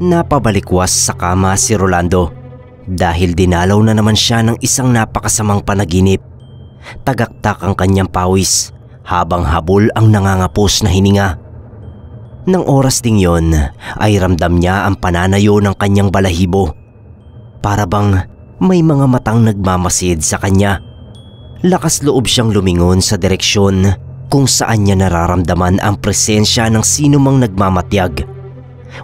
Napabalikwas sa kama si Rolando dahil dinalaw na naman siya ng isang napakasamang panaginip. Tagaktak ang kanyang pawis habang habol ang nangangapos na hininga. Nang oras ding yon ay ramdam niya ang pananayo ng kanyang balahibo. Para bang may mga matang nagmamasid sa kanya. Lakas loob siyang lumingon sa direksyon kung saan niya nararamdaman ang presensya ng sino mang nagmamatyag.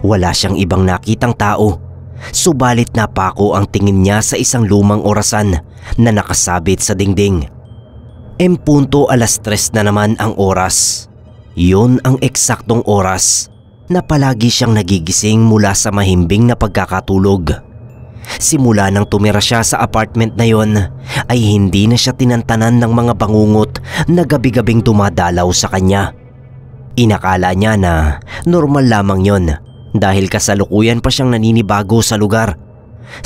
Wala siyang ibang nakitang tao, subalit napako ang tingin niya sa isang lumang orasan na nakasabit sa dingding. Punto 3:00 na naman ang oras. Yun ang eksaktong oras na palagi siyang nagigising mula sa mahimbing na pagkakatulog. Simula nang tumira siya sa apartment na yon ay hindi na siya tinantanan ng mga bangungot na gabi-gabing dumadalaw sa kanya. Inakala niya na normal lamang yon dahil kasalukuyan pa siyang naninibago sa lugar.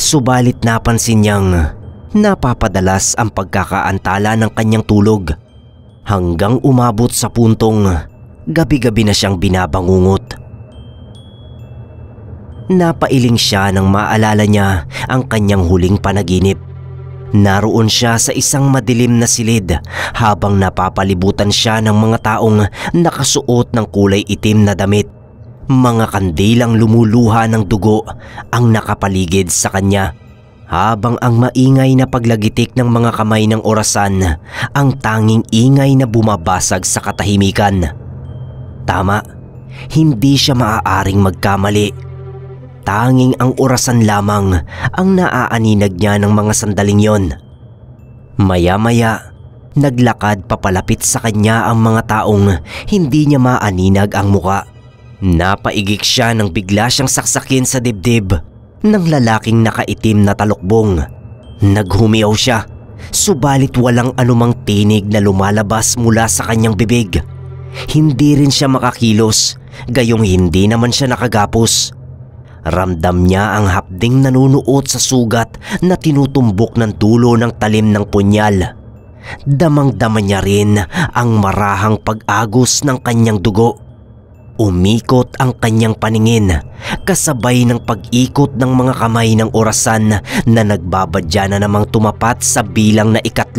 Subalit napansin niyang napapadalas ang pagkakaantala ng kanyang tulog hanggang umabot sa puntong gabi-gabi na siyang binabangungot. Napailing siya nang maalala niya ang kanyang huling panaginip. Naroon siya sa isang madilim na silid habang napapalibutan siya ng mga taong nakasuot ng kulay itim na damit. Mga kandilang lumuluha ng dugo ang nakapaligid sa kanya, habang ang maingay na paglagitik ng mga kamay ng orasan ang tanging ingay na bumabasag sa katahimikan. Tama, hindi siya maaaring magkamali. Tanging ang orasan lamang ang naaaninag niya ng mga sandaling yon. Maya-maya, naglakad papalapit sa kanya ang mga taong hindi niya maaninag ang muka. Napaigik siya nang bigla siyang saksakin sa dibdib ng lalaking nakaitim na talukbong. Naghumiyaw siya, subalit walang anumang tinig na lumalabas mula sa kanyang bibig. Hindi rin siya makakilos, gayong hindi naman siya nakagapos. Ramdam niya ang hapding nanunuot sa sugat na tinutumbok ng dulo ng talim ng punyal. Damang-dama niya rin ang marahang pag-agos ng kanyang dugo. Umikot ang kanyang paningin kasabay ng pag-ikot ng mga kamay ng orasan na nagbabadya na namang tumapat sa bilang na 3.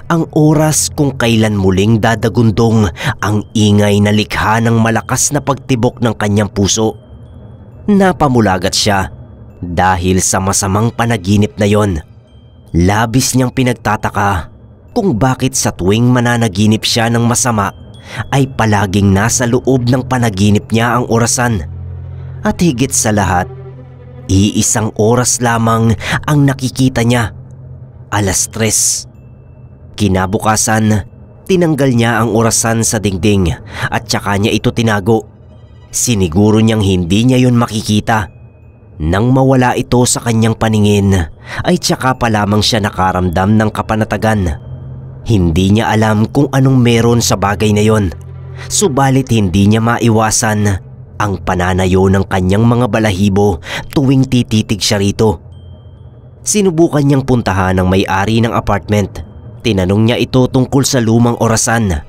Ang oras kung kailan muling dadagundong ang ingay na likha ng malakas na pagtibok ng kanyang puso. Napamulagat siya dahil sa masamang panaginip na yon. Labis niyang pinagtataka kung bakit sa tuwing mananaginip siya ng masama ay palaging nasa loob ng panaginip niya ang orasan. At higit sa lahat, iisang oras lamang ang nakikita niya, 3:00. Kinabukasan, tinanggal niya ang orasan sa dingding at saka niya ito tinago. Siniguro niyang hindi niya yun makikita. Nang mawala ito sa kanyang paningin, ay tsaka pa lamang siya nakaramdam ng kapanatagan. Hindi niya alam kung anong meron sa bagay na yon, subalit hindi niya maiwasan ang pananayo ng kanyang mga balahibo tuwing tititig siya rito. Sinubukan niyang puntahan ang may-ari ng apartment. Tinanong niya ito tungkol sa lumang orasan,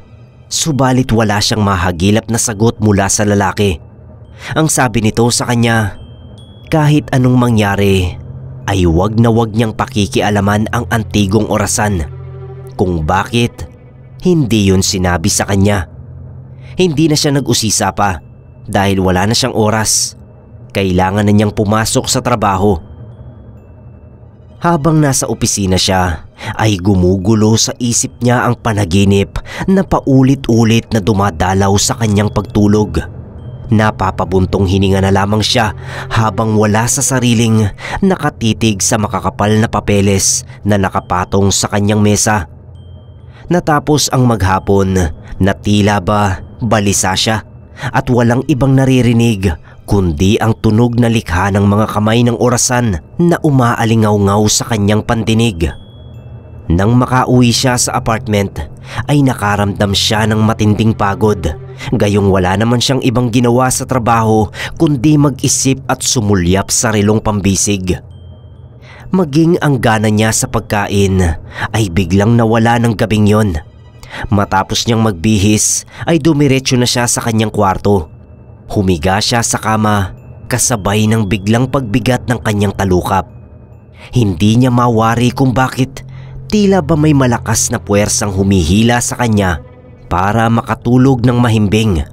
subalit wala siyang mahagilap na sagot mula sa lalaki. Ang sabi nito sa kanya, kahit anong mangyari ay wag na wag niyang pakikialaman ang antigong orasan. Kung bakit hindi yun sinabi sa kanya. Hindi na siya nag-usisa pa dahil wala na siyang oras. Kailangan na niyang pumasok sa trabaho. Habang nasa opisina siya ay gumugulo sa isip niya ang panaginip na paulit-ulit na dumadalaw sa kanyang pagtulog. Napapabuntong hininga na lamang siya habang wala sa sariling nakatitig sa makakapal na papeles na nakapatong sa kanyang mesa. Natapos ang maghapon na tila ba balisa siya at walang ibang naririnig kundi ang tunog na likha ng mga kamay ng orasan na umaalingaw-ngaw sa kanyang pandinig. Nang makauwi siya sa apartment ay nakaramdam siya ng matinding pagod, gayong wala naman siyang ibang ginawa sa trabaho kundi mag-isip at sumulyap sa relong pambisig. Maging ang gana niya sa pagkain ay biglang nawala ng gabing yon. Matapos niyang magbihis ay dumiretso na siya sa kanyang kwarto. Humiga siya sa kama kasabay ng biglang pagbigat ng kanyang talukap. Hindi niya mawari kung bakit tila ba may malakas na puwersang humihila sa kanya para makatulog ng mahimbing.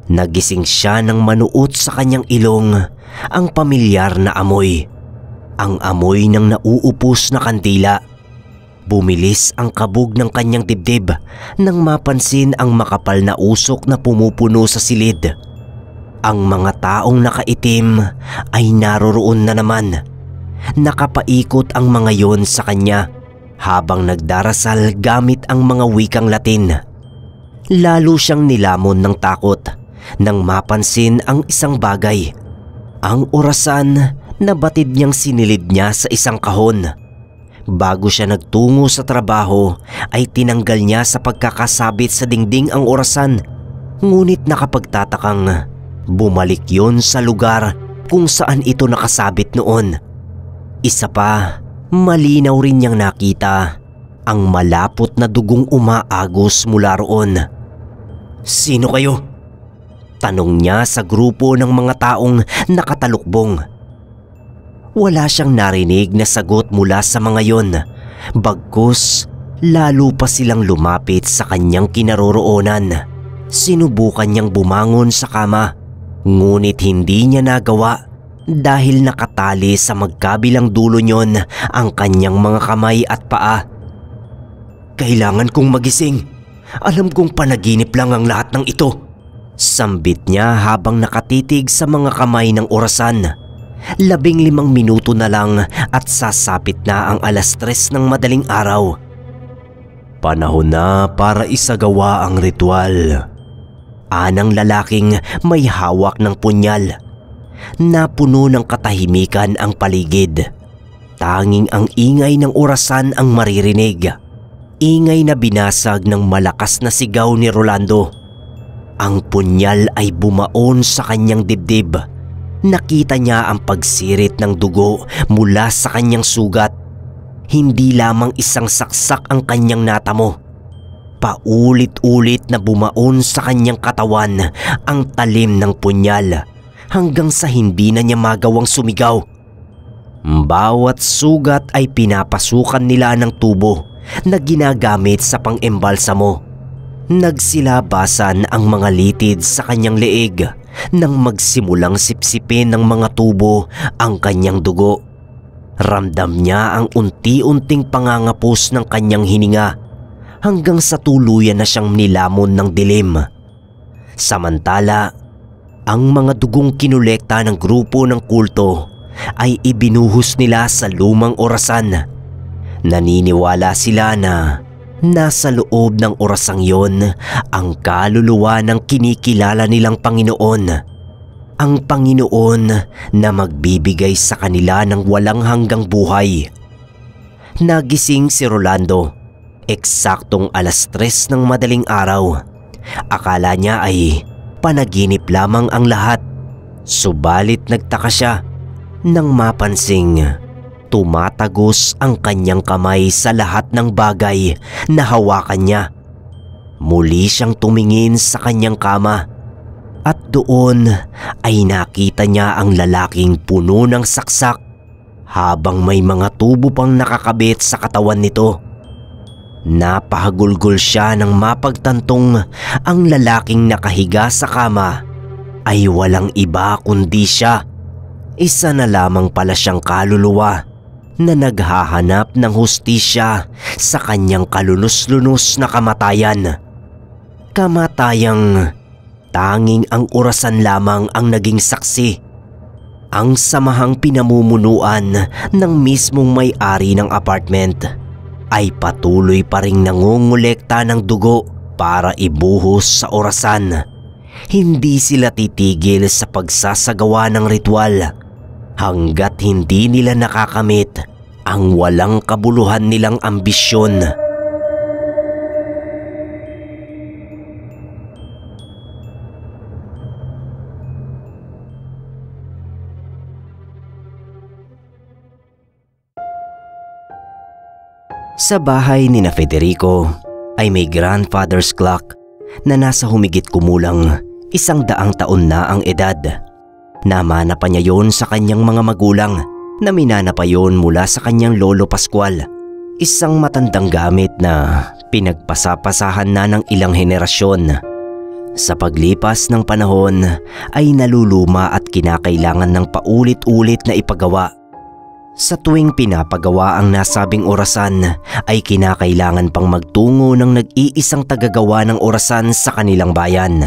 Nagising siya nang manuot sa kanyang ilong ang pamilyar na amoy. Ang amoy ng nauupos na kandila. Bumilis ang kabog ng kanyang dibdib nang mapansin ang makapal na usok na pumupuno sa silid. Ang mga taong nakaitim ay naroroon na naman. Nakapaikot ang mga yon sa kanya habang nagdarasal gamit ang mga wikang Latin. Lalo siyang nilamon ng takot nang mapansin ang isang bagay. Ang orasan na batid niyang sinilid niya sa isang kahon. Bago siya nagtungo sa trabaho ay tinanggal niya sa pagkakasabit sa dingding ang orasan. Ngunit nakapagtatakang bumalik yon sa lugar kung saan ito nakasabit noon. Isa pa, malinaw rin niyang nakita ang malapot na dugong umaagos mula roon. "Sino kayo?" tanong niya sa grupo ng mga taong nakatalukbong. Wala siyang narinig na sagot mula sa mga yon. Bagkus, lalo pa silang lumapit sa kanyang kinaroroonan. Sinubukan niyang bumangon sa kama, ngunit hindi niya nagawa dahil nakatali sa magkabilang dulo niyon ang kanyang mga kamay at paa. "Kailangan kong magising. Alam kong panaginip lang ang lahat ng ito." Sambit niya habang nakatitig sa mga kamay ng orasan. 15 minuto na lang at sasapit na ang 3:00 ng madaling araw. "Panahon na para isagawa ang ritual." Anang lalaking may hawak ng punyal. Napuno ng katahimikan ang paligid. Tanging ang ingay ng orasan ang maririnig. Ingay na binasag ng malakas na sigaw ni Rolando. Ang punyal ay bumaon sa kanyang dibdib. Nakita niya ang pagsirit ng dugo mula sa kanyang sugat. Hindi lamang isang saksak ang kanyang natamo. Paulit-ulit na bumaon sa kanyang katawan ang talim ng punyal hanggang sa hindi na niya magawang sumigaw. Bawat sugat ay pinapasukan nila ng tubo na ginagamit sa pang-embalsamo. Nagsilabasan ang mga litid sa kanyang leeg nang magsimulang sipsipin ng mga tubo ang kanyang dugo. Ramdam niya ang unti-unting pangangapos ng kanyang hininga hanggang sa tuluyan na siyang nilamon ng dilim. Samantala, ang mga dugong kinolekta ng grupo ng kulto ay ibinuhos nila sa lumang orasan. Naniniwala sila na nasa loob ng orasang yon ang kaluluwa ng kinikilala nilang Panginoon. Ang Panginoon na magbibigay sa kanila ng walang hanggang buhay. Nagising si Rolando, eksaktong 3:00 ng madaling araw. Akala niya ay panaginip lamang ang lahat. Subalit nagtaka siya nang mapansing tumatagos ang kanyang kamay sa lahat ng bagay na hawakan niya. Muli siyang tumingin sa kanyang kama at doon ay nakita niya ang lalaking puno ng saksak habang may mga tubo pang nakakabit sa katawan nito. Napahagulgol siya nang mapagtantong ang lalaking nakahiga sa kama ay walang iba kundi siya. Isa na lamang pala siyang kaluluwa na naghahanap ng hustisya sa kanyang kalunos-lunos na kamatayan. Kamatayang tanging ang orasan lamang ang naging saksi. Ang samahang pinamumunuan ng mismong may-ari ng apartment ay patuloy pa ring nangongolekta ng dugo para ibuhos sa orasan. Hindi sila titigil sa pagsasagawa ng ritual hanggat hindi nila nakakamit ang walang kabuluhan nilang ambisyon. Sa bahay ni na Federico ay may grandfather's clock na nasa humigit kumulang 100 taon na ang edad. Namana pa niya yon sa kanyang mga magulang na minana pa yon mula sa kanyang lolo Pascual. Isang matandang gamit na pinagpasapasahan na ng ilang henerasyon. Sa paglipas ng panahon ay naluluma at kinakailangan ng paulit-ulit na ipagawa. Sa tuwing pinapagawa ang nasabing orasan ay kinakailangan pang magtungo ng nag-iisang tagagawa ng orasan sa kanilang bayan.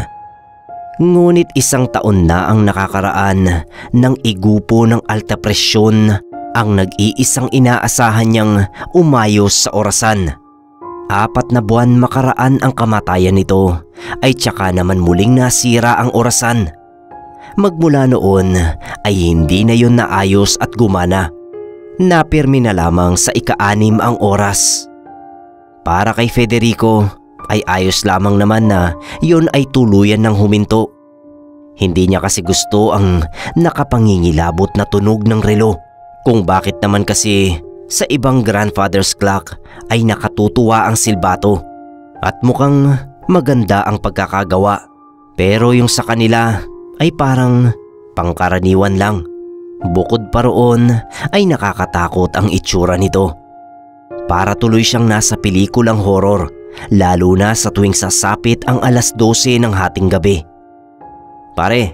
Ngunit 1 taon na ang nakakaraan nang igupo ng alta presyon ang nag-iisang inaasahan niyang umayos sa orasan. 4 na buwan makaraan ang kamatayan nito ay tsaka naman muling nasira ang orasan. Magmula noon ay hindi na yun naayos at gumana. Napirmi na lamang sa ika-6 ang oras. Para kay Federico ay ayos lamang naman na yun ay tuluyan ng huminto. Hindi niya kasi gusto ang nakapangingilabot na tunog ng relo, kung bakit naman kasi sa ibang grandfather's clock ay nakatutuwa ang silbato at mukhang maganda ang pagkakagawa. Pero yung sa kanila ay parang pangkaraniwan lang. Bukod pa roon ay nakakatakot ang itsura nito. Para tuloy siyang nasa pelikulang horror, lalo na sa tuwing sasapit ang 12:00 ng hating gabi. Pare,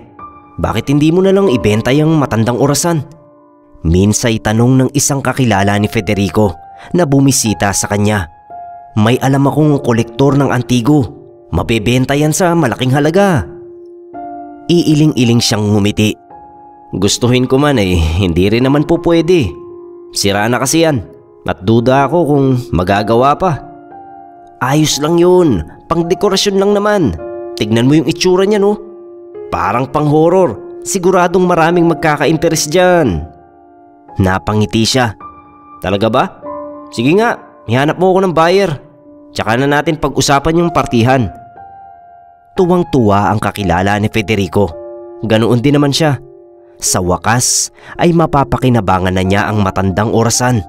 bakit hindi mo na lang ibenta yung matandang orasan? Minsay tanong ng isang kakilala ni Federico na bumisita sa kanya. May alam akong kolektor ng antigo. Mabebenta yan sa malaking halaga. Iiling-iling siyang ngumiti. Gustuhin ko man eh, hindi rin naman po pwede. Sira na kasi yan at duda ako kung magagawa pa. Ayos lang yun, pang dekorasyon lang naman. Tignan mo yung itsura niya no. Parang pang horror, siguradong maraming magkaka-interest dyan. Napangiti siya. Talaga ba? Sige nga, ihanap mo ako ng buyer. Tsaka na natin pag-usapan yung partihan. Tuwang-tuwa ang kakilala ni Federico. Ganoon din naman siya. Sa wakas ay mapapakinabangan na niya ang matandang orasan.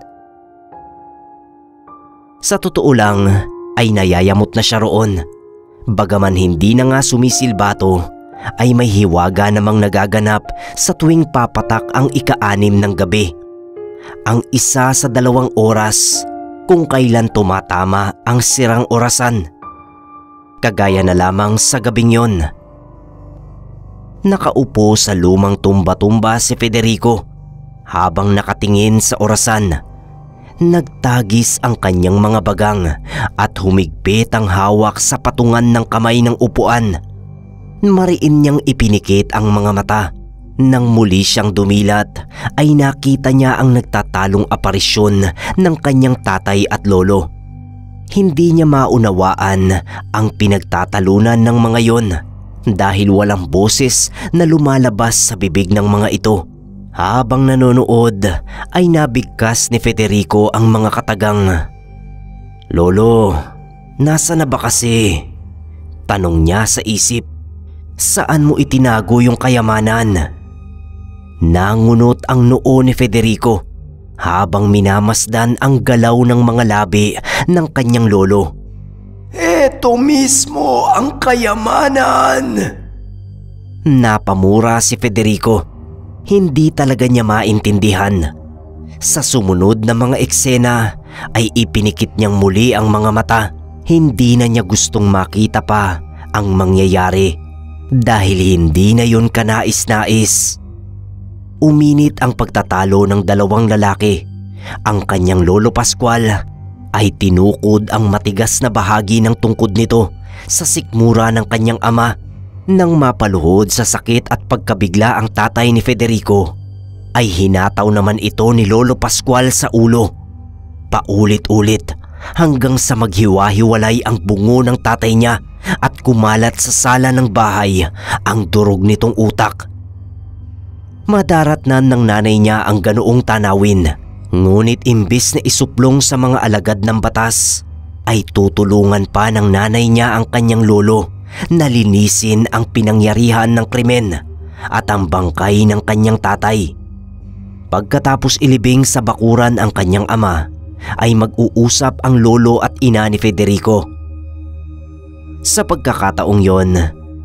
Sa totoo lang ay nayayamot na siya roon. Bagaman hindi na nga sumisilbato, ay may hiwaga namang nagaganap sa tuwing papatak ang ika-6 ng gabi. Ang 1 sa 2 oras kung kailan tumatama ang sirang orasan. Kagaya na lamang sa gabing yon. Nakaupo sa lumang tumba-tumba si Federico habang nakatingin sa orasan. Nagtagis ang kanyang mga bagang at humigpit ang hawak sa patungan ng kamay ng upuan. Mariin niyang ipinikit ang mga mata. Nang muli siyang dumilat ay nakita niya ang nagtatalong aparisyon ng kanyang tatay at lolo. Hindi niya maunawaan ang pinagtatalunan ng mga yon dahil walang boses na lumalabas sa bibig ng mga ito. Habang nanonood ay nabigkas ni Federico ang mga katagang. Lolo, nasa na ba kasi? Tanong niya sa isip. Saan mo itinago yung kayamanan? Nangunot ang noo ni Federico habang minamasdan ang galaw ng mga labi ng kanyang lolo. Eto mismo ang kayamanan! Napamura si Federico. Hindi talaga niya maintindihan. Sa sumunod na mga eksena ay ipinikit niyang muli ang mga mata. Hindi na niya gustong makita pa ang mangyayari. Dahil hindi na yun kanais-nais. Uminit ang pagtatalo ng 2 lalaki. Ang kanyang lolo Pascual ay tinukod ang matigas na bahagi ng tungkod nito sa sikmura ng kanyang ama. Nang mapaluhod sa sakit at pagkabigla ang tatay ni Federico, ay hinataw naman ito ni lolo Pascual sa ulo. Paulit-ulit hanggang sa maghiwa-hiwalay ang bungo ng tatay niya at kumalat sa sala ng bahay ang durog nitong utak. Madaratnan ng nanay niya ang ganoong tanawin, ngunit imbis na isuplong sa mga alagad ng batas, ay tutulungan pa ng nanay niya ang kanyang lolo na linisin ang pinangyarihan ng krimen at ang bangkay ng kanyang tatay. Pagkatapos ilibing sa bakuran ang kanyang ama, ay mag-uusap ang lolo at ina ni Federico. Sa pagkakataong yon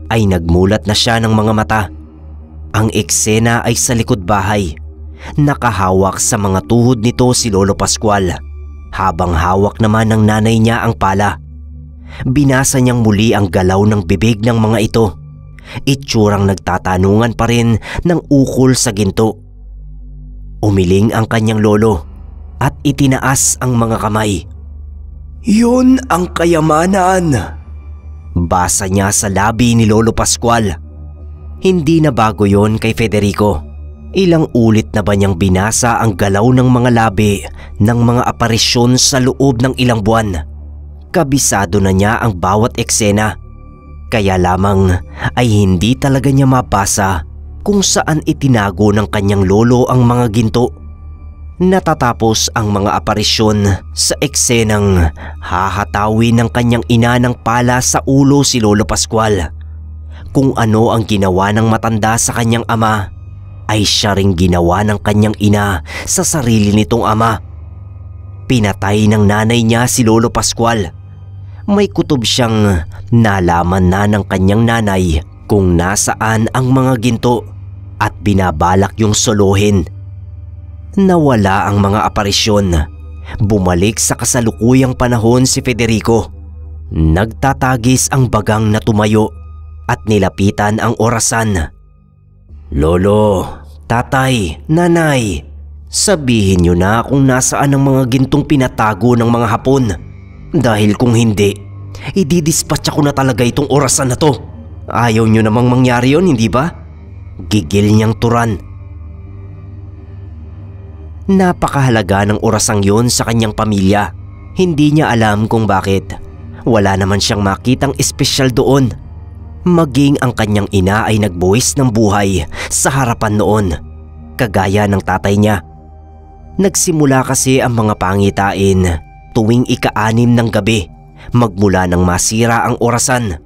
ay nagmulat na siya ng mga mata. Ang eksena ay sa likod bahay. Nakahawak sa mga tuhod nito si Lolo Pascual, habang hawak naman ng nanay niya ang pala. Binasa niyang muli ang galaw ng bibig ng mga ito. Itsurang nagtatanungan pa rin ng ukol sa ginto. Umiling ang kanyang lolo at itinaas ang mga kamay. "Yun ang kayamanan," basa niya sa labi ni Lolo Pascual. Hindi na bago yon kay Federico. Ilang ulit na ba niyang binasa ang galaw ng mga labi ng mga aparisyon sa loob ng ilang buwan. Kabisado na niya ang bawat eksena. Kaya lamang ay hindi talaga niya mabasa kung saan itinago ng kanyang lolo ang mga ginto. Natatapos ang mga aparisyon sa eksenang hahatawin ng kanyang ina ng pala sa ulo si Lolo Pascual. Kung ano ang ginawa ng matanda sa kanyang ama, ay siya ring ginawa ng kanyang ina sa sarili nitong ama. Pinatay ng nanay niya si Lolo Pascual. May kutob siyang nalaman na ng kanyang nanay kung nasaan ang mga ginto at binabalak yung solohin. Nawala ang mga aparisyon. Bumalik sa kasalukuyang panahon si Federico. Nagtatagis ang bagang na tumayo at nilapitan ang orasan. "Lolo, tatay, nanay, sabihin niyo na kung nasaan ang mga gintong pinatago ng mga Hapon. Dahil kung hindi, ididispatch ako na talaga itong orasan na to. Ayaw niyo namang mangyari yon, hindi ba?" Gigil niyang turan. Napakahalaga ng orasang yon sa kanyang pamilya. Hindi niya alam kung bakit. Wala naman siyang makitang espesyal doon. Maging ang kanyang ina ay nagbuwis ng buhay sa harapan noon, kagaya ng tatay niya. Nagsimula kasi ang mga pangitain tuwing ika-6 ng gabi, magmula nang masira ang orasan.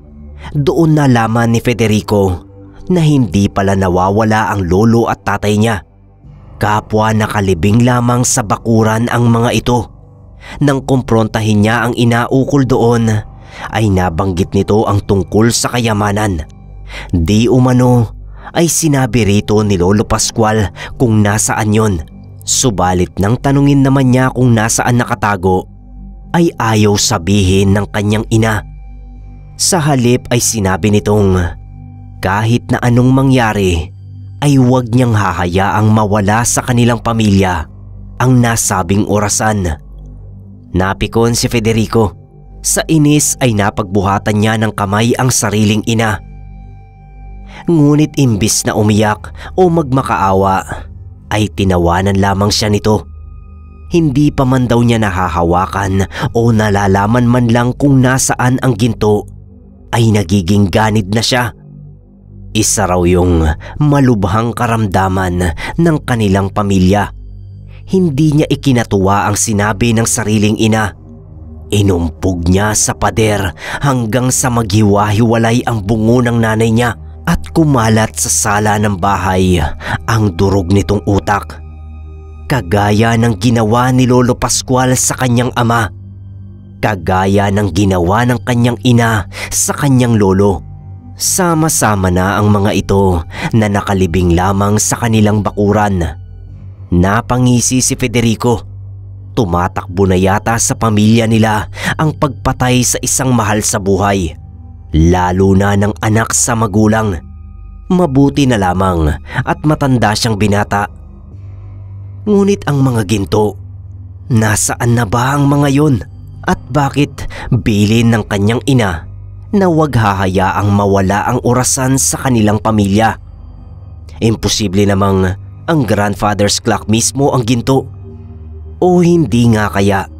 Doon nalaman ni Federico na hindi pala nawawala ang lolo at tatay niya. Kapwa nakalibing lamang sa bakuran ang mga ito. Nang kumprontahin niya ang ina ukol doon, ay nabanggit nito ang tungkol sa kayamanan. Di umano ay sinabi rito ni Lolo Pascual kung nasaan yon. Subalit nang tanungin naman niya kung nasaan nakatago, ay ayaw sabihin ng kanyang ina. Sa halip ay sinabi nitong kahit na anong mangyari ay huwag niyang hahayaang mawala sa kanilang pamilya ang nasabing orasan. Napikon si Federico. Sa inis ay napagbuhatan niya ng kamay ang sariling ina. Ngunit imbis na umiyak o magmakaawa, ay tinawanan lamang siya nito. Hindi pa man daw niya nahahawakan o nalalaman man lang kung nasaan ang ginto, ay nagiging ganid na siya. Isa raw yung malubhang karamdaman ng kanilang pamilya. Hindi niya ikinatuwa ang sinabi ng sariling ina. Inumpog niya sa pader hanggang sa maghiwa-hiwalay ang bungo ng nanay niya at kumalat sa sala ng bahay ang durog nitong utak. Kagaya ng ginawa ni Lolo Pascual sa kanyang ama. Kagaya ng ginawa ng kanyang ina sa kanyang lolo. Sama-sama na ang mga ito na nakalibing lamang sa kanilang bakuran. Napangisi si Federico. Tumatakbo na yata sa pamilya nila ang pagpatay sa isang mahal sa buhay, lalo na ng anak sa magulang. Mabuti na lamang at matanda siyang binata. Ngunit ang mga ginto, nasaan na ba ang mga yon? At bakit bilin ng kanyang ina na huwag hahayaang mawala ang orasan sa kanilang pamilya? Imposible namang ang grandfather's clock mismo ang ginto. O hindi nga kaya?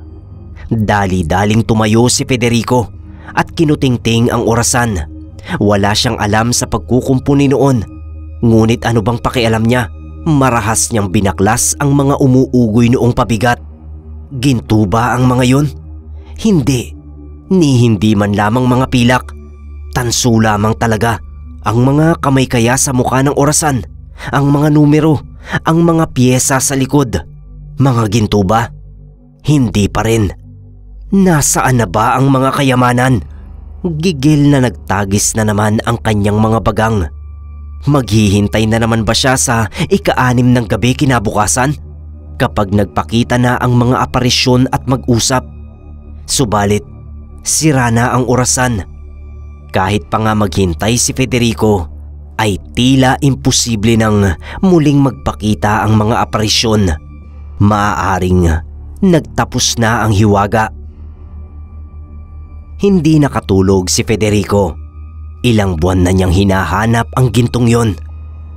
Dali-daling tumayo si Federico at kinutingting ang orasan. Wala siyang alam sa pagkukumpuni noon. Ngunit ano bang pakialam niya? Marahas niyang binaklas ang mga umuugoy noong pabigat. Ginto ba ang mga yon? Hindi. Ni hindi man lamang mga pilak. Tanso lamang talaga ang mga kamay kaya sa mukha ng orasan, ang mga numero, ang mga piyesa sa likod. Mga ginto ba? Hindi pa rin. Nasaan na ba ang mga kayamanan? Gigil na nagtagis na naman ang kanyang mga bagang. Maghihintay na naman ba siya sa ika-6 ng gabi kinabukasan kapag nagpakita na ang mga aparisyon at mag-usap? Subalit, sira na ang orasan. Kahit pa nga maghintay si Federico, ay tila imposible nang muling magpakita ang mga aparisyon. Maaaring nagtapos na ang hiwaga. Hindi nakatulog si Federico. Ilang buwan na niyang hinahanap ang gintong yon.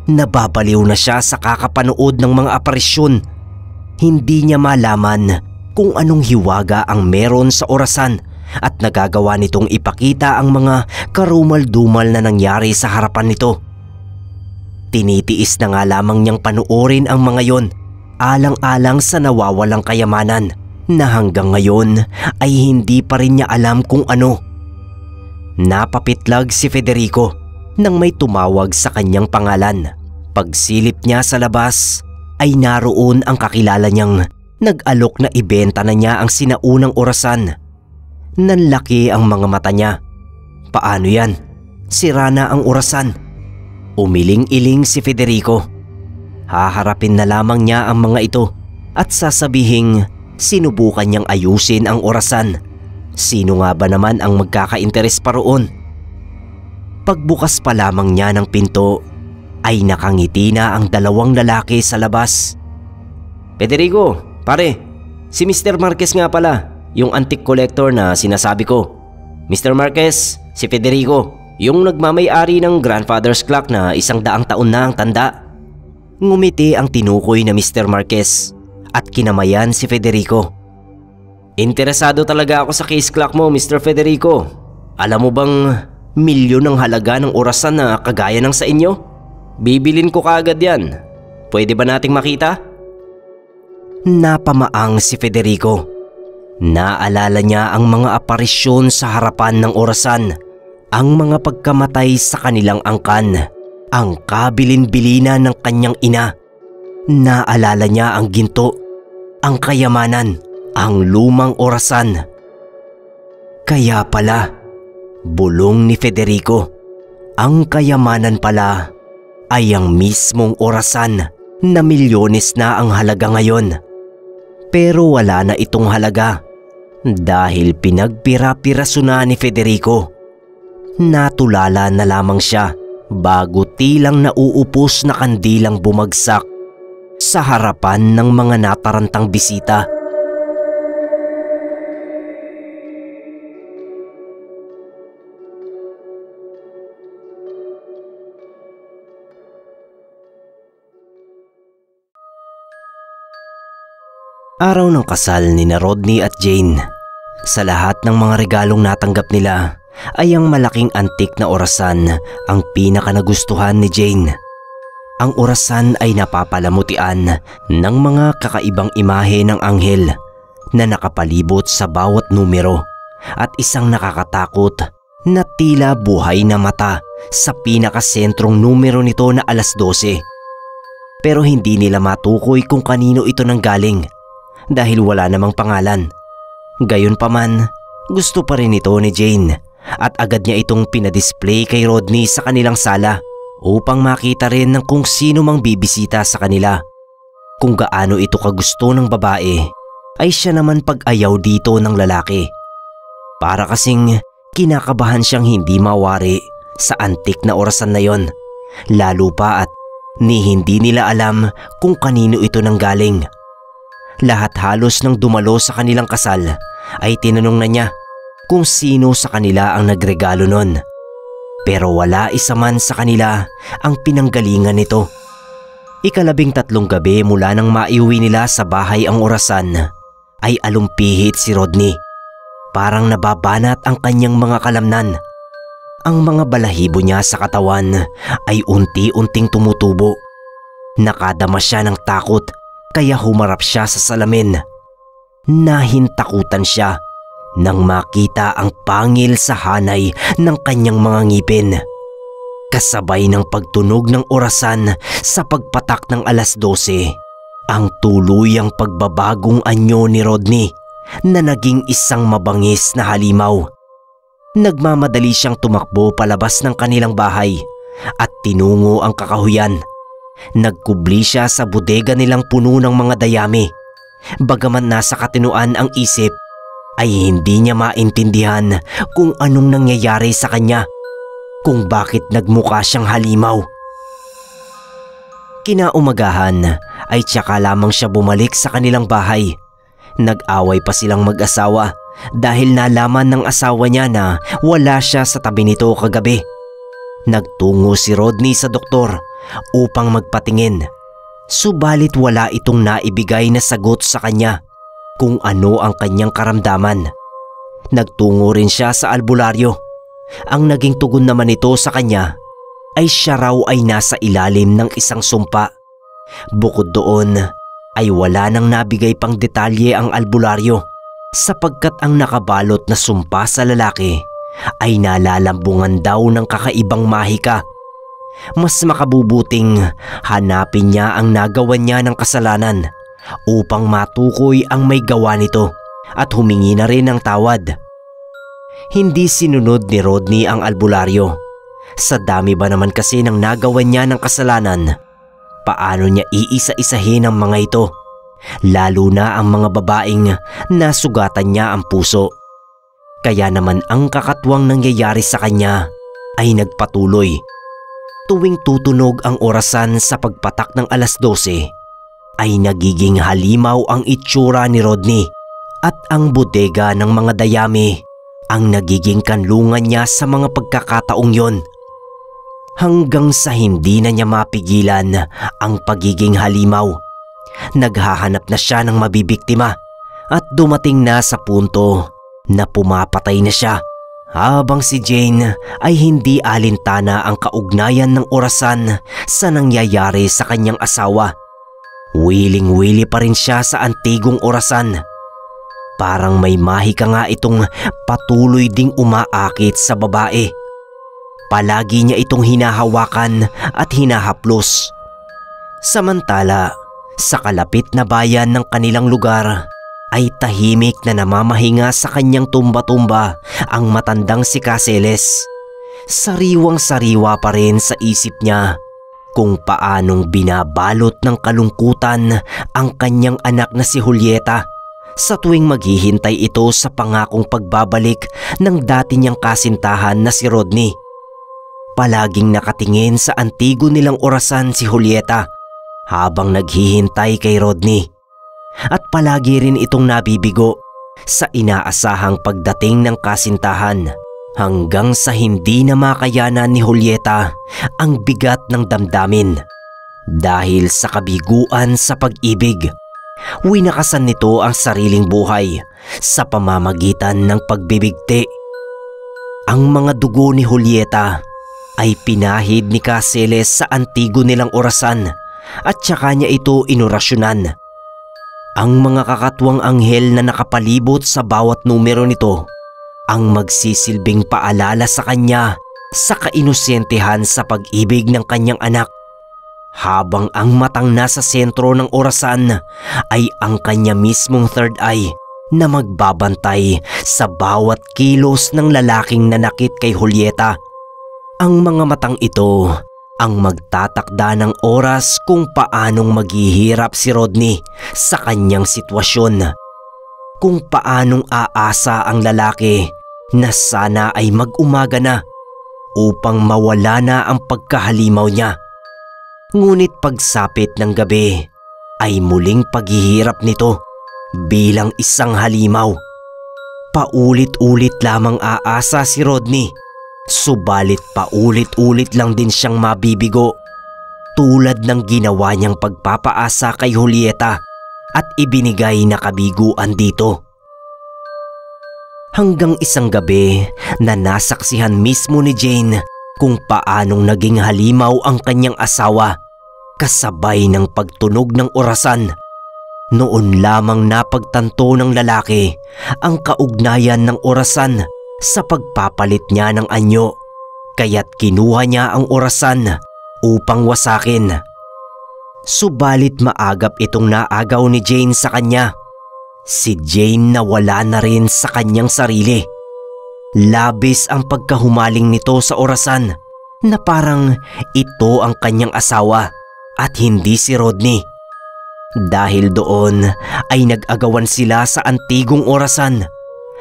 Nababaliw na siya sa kakapanood ng mga aparisyon. Hindi niya malaman kung anong hiwaga ang meron sa orasan at nagagawa nitong ipakita ang mga karumal-dumal na nangyari sa harapan nito. Tinitiis na nga lamang niyang panoorin ang mga yon, alang-alang sa nawawalang kayamanan na hanggang ngayon ay hindi pa rin niya alam kung ano. Napapitlag si Federico nang may tumawag sa kanyang pangalan. Pagsilip niya sa labas ay naroon ang kakilala niyang nag-alok na ibenta na niya ang sinaunang orasan. Nanlaki ang mga mata niya. Paano yan? Sira na ang orasan. Umiling-iling si Federico. Haharapin na lamang niya ang mga ito at sasabihing sinubukan niyang ayusin ang orasan. Sino nga ba naman ang magkaka-interes pa roon? Pagbukas pa lamang niya ng pinto ay nakangiti na ang 2 lalaki sa labas. Federico, pare, si Mr. Marquez nga pala, yung antique collector na sinasabi ko. Mr. Marquez, si Federico, yung nagmamay-ari ng grandfather's clock na 100 taon na ang tanda. Ngumiti ang tinukoy na Mr. Marquez at kinamayan si Federico. Interesado talaga ako sa case clock mo, Mr. Federico. Alam mo bang milyon ang halaga ng orasan na kagaya ng sa inyo? Bibilin ko kaagad yan. Pwede ba nating makita? Napamaang si Federico. Naalala niya ang mga aparisyon sa harapan ng orasan, ang mga pagkamatay sa kanilang angkan, ang kabilin-bilina ng kanyang ina. Naalala niya ang ginto, ang kayamanan, ang lumang orasan. Kaya pala, bulong ni Federico, ang kayamanan pala ay ang mismong orasan na milyones na ang halaga ngayon. Pero wala na itong halaga dahil pinagpira-piraso na ni Federico. Natulala na lamang siya bago tilang nauupos na kandilang bumagsak sa harapan ng mga natarantang bisita. Araw ng kasal ni Rodney at Jane. Sa lahat ng mga regalong natanggap nila ay ang malaking antik na orasan ang pinaka nagustuhan ni Jane. Ang orasan ay napapalamutian ng mga kakaibang imahe ng anghel na nakapalibot sa bawat numero at isang nakakatakot na tila buhay na mata sa pinakasentrong numero nito na 12. Pero hindi nila matukoy kung kanino ito nanggaling dahil wala namang pangalan. Gayunpaman, gusto pa rin ito ni Jane at agad niya itong pinadisplay kay Rodney sa kanilang sala upang makita rin ng kung sino mang bibisita sa kanila. Kung gaano ito kagusto ng babae, ay siya naman pag-ayaw dito ng lalaki. Para kasing kinakabahan siyang hindi mawari sa antik na orasan na yon, lalo pa at hindi nila alam kung kanino ito nanggaling. Lahat halos ng dumalo sa kanilang kasal ay tinanong na niya kung sino sa kanila ang nagregalo nun. Pero wala isa man sa kanila ang pinanggalingan nito. 13 gabi mula nang maiuwi nila sa bahay ang orasan ay alumpihit si Rodney. Parang nababanat ang kanyang mga kalamnan. Ang mga balahibo niya sa katawan ay unti-unting tumutubo. Nakadama siya ng takot kaya humarap siya sa salamin. Nahintakutan siya nang makita ang pangil sa hanay ng kanyang mga ngipin. Kasabay ng pagtunog ng orasan sa pagpatak ng 12, ang tuluyang pagbabagong anyo ni Rodney na naging isang mabangis na halimaw. Nagmamadali siyang tumakbo palabas ng kanilang bahay at tinungo ang kakahuyan. Nagkubli siya sa bodega nilang puno ng mga dayami. Bagaman nasa katinuan ang isip, ay hindi niya maintindihan kung anong nangyayari sa kanya, kung bakit nagmukha siyang halimaw. Kinaumagahan ay tsaka lamang siya bumalik sa kanilang bahay. Nag-away pa silang mag-asawa dahil nalaman ng asawa niya na wala siya sa tabi nito kagabi. Nagtungo si Rodney sa doktor upang magpatingin. Subalit wala itong naibigay na sagot sa kanya kung ano ang kanyang karamdaman. Nagtungo rin siya sa albularyo. Ang naging tugon naman nito sa kanya ay siya raw ay nasa ilalim ng isang sumpa. Bukod doon ay wala nang nabigay pang detalye ang albularyo sapagkat ang nakabalot na sumpa sa lalaki ay nalalambungan daw ng kakaibang mahika. Mas makabubuting hanapin niya ang nagawa niya ng kasalanan upang matukoy ang may gawa nito at humingi na rin ng tawad. Hindi sinunod ni Rodney ang albularyo. Sa dami ba naman kasi ng nagawa niya ng kasalanan, paano niya iisa-isahin ang mga ito? Lalo na ang mga babaeng nasugatan niya ang puso. Kaya naman ang kakatwang nangyayari sa kanya ay nagpatuloy. Tuwing tutunog ang orasan sa pagpatak ng 12:00, ay nagiging halimaw ang itsura ni Rodney at ang bodega ng mga dayami ang nagiging kanlungan niya sa mga pagkakataong yon. Hanggang sa hindi na niya mapigilan ang pagiging halimaw. Naghahanap na siya ng mabibiktima at dumating na sa punto na pumapatay na siya, habang si Jane ay hindi alintana ang kaugnayan ng orasan sa nangyayari sa kanyang asawa. Wiling-wili pa rin siya sa antigong orasan. Parang may mahika nga itong patuloy ding umaakit sa babae. Palagi niya itong hinahawakan at hinahaplos. Samantala, sa kalapit na bayan ng kanilang lugar ay tahimik na namamahinga sa kanyang tumba-tumba ang matandang si Caseles. Sariwang-sariwa pa rin sa isip niya kung paanong binabalot ng kalungkutan ang kanyang anak na si Julieta sa tuwing maghihintay ito sa pangakong pagbabalik ng dati niyang kasintahan na si Rodney. Palaging nakatingin sa antigo nilang orasan si Julieta habang naghihintay kay Rodney. At palagi rin itong nabibigo sa inaasahang pagdating ng kasintahan, hanggang sa hindi na makayanan ni Julieta ang bigat ng damdamin. Dahil sa kabiguan sa pag-ibig, winakasan nito ang sariling buhay sa pamamagitan ng pagbibigti. Ang mga dugo ni Julieta ay pinahid ni Caseles sa antigo nilang orasan at saka niya ito inorasyonan. Ang mga kakatwang anghel na nakapalibot sa bawat numero nito ang magsisilbing paalala sa kanya sa kainosentehan sa pag-ibig ng kanyang anak, habang ang matang nasa sentro ng orasan ay ang kanya mismong third eye na magbabantay sa bawat kilos ng lalaking nanakit kay Julieta. Ang mga matang ito ang magtatakda ng oras kung paanong maghihirap si Rodney sa kanyang sitwasyon. Kung paanong aasa ang lalaki na sana ay mag-umaga na upang mawala na ang pagkahalimaw niya. Ngunit pagsapit ng gabi ay muling paghihirap nito bilang isang halimaw. Paulit-ulit lamang aasa si Rodney. Subalit paulit-ulit lang din siyang mabibigo, tulad ng ginawa niyang pagpapaasa kay Julieta at ibinigay na kabiguan dito. Hanggang isang gabi na nasaksihan mismo ni Jane kung paanong naging halimaw ang kanyang asawa kasabay ng pagtunog ng orasan. Noon lamang napagtanto ng lalaki ang kaugnayan ng orasan sa pagpapalit niya ng anyo, kaya't kinuha niya ang orasan upang wasakin. Subalit maagap itong naagaw ni Jane sa kanya. Si Jane nawala na rin sa kanyang sarili. Labis ang pagkahumaling nito sa orasan na parang ito ang kanyang asawa at hindi si Rodney. Dahil doon ay nag-agawan sila sa antigong orasan.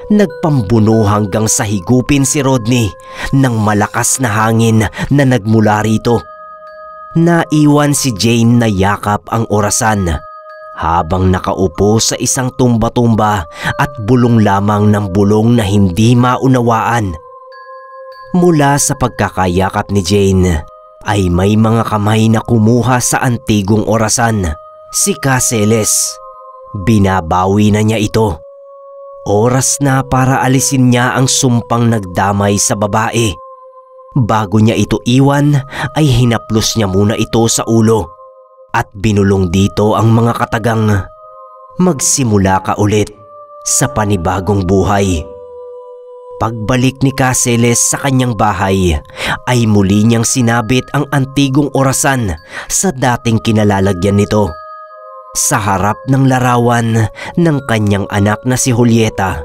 Nagpambuno hanggang sa higupin si Rodney ng malakas na hangin na nagmula rito. Naiwan si Jane na yakap ang orasan habang nakaupo sa isang tumba-tumba at bulong lamang ng bulong na hindi maunawaan. Mula sa pagkakayakap ni Jane ay may mga kamay na kumuha sa antigong orasan. Si Caceles. Binabawi na niya ito. Oras na para alisin niya ang sumpang nagdamay sa babae. Bago niya ito iwan ay hinaplos niya muna ito sa ulo at binulong dito ang mga katagang, magsimula ka ulit sa panibagong buhay. Pagbalik ni Caceles sa kanyang bahay ay muli niyang sinabit ang antigong orasan sa dating kinalalagyan nito. Sa harap ng larawan ng kanyang anak na si Julieta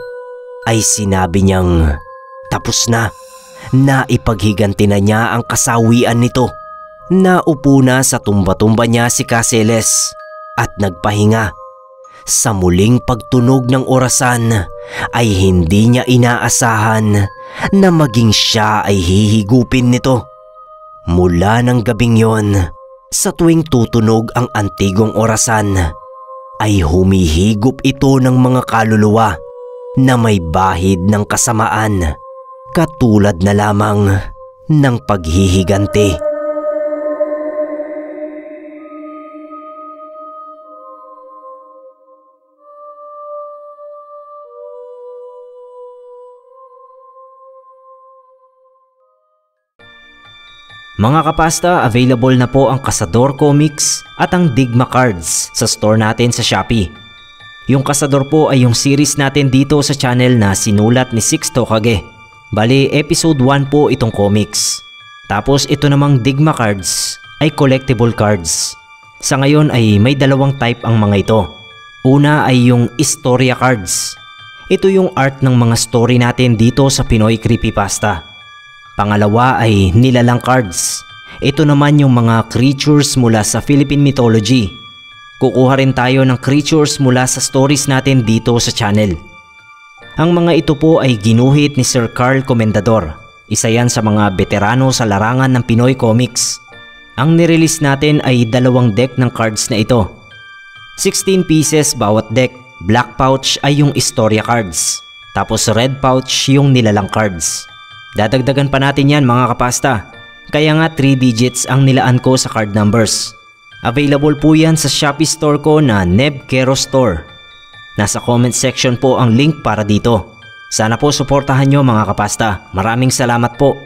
ay sinabi niyang tapos na ipaghiganti na niya ang kasawian nito. Naupo na sa tumba-tumba niya si Caceles at nagpahinga. Sa muling pagtunog ng orasan ay hindi niya inaasahan na maging siya ay hihigupin nito. Mula ng gabing yon, sa tuwing tutunog ang antigong orasan, ay humihigop ito ng mga kaluluwa na may bahid ng kasamaan, katulad na lamang ng paghihiganti. Mga kapasta, available na po ang Cazador Comics at ang Digma Cards sa store natin sa Shopee. Yung Cazador po ay yung series natin dito sa channel na sinulat ni Sixto Kage. Bali, episode 1 po itong comics. Tapos ito namang Digma Cards ay collectible cards. Sa ngayon ay may dalawang type ang mga ito. Una ay yung Historia Cards. Ito yung art ng mga story natin dito sa Pinoy Creepypasta. Pangalawa ay Nilalang Cards. Ito naman yung mga creatures mula sa Philippine mythology. Kukuha rin tayo ng creatures mula sa stories natin dito sa channel. Ang mga ito po ay ginuhit ni Sir Carl Comendador. Isa yan sa mga veterano sa larangan ng Pinoy Comics. Ang nirelease natin ay 2 deck ng cards na ito. 16 pieces bawat deck. Black pouch ay yung Historia Cards. Tapos red pouch yung Nilalang Cards. Dadagdagan pa natin yan mga kapasta. Kaya nga 3 digits ang nilaan ko sa card numbers. Available po yan sa Shopee store ko na Neb Kero Store. Nasa comment section po ang link para dito. Sana po suportahan nyo mga kapasta. Maraming salamat po.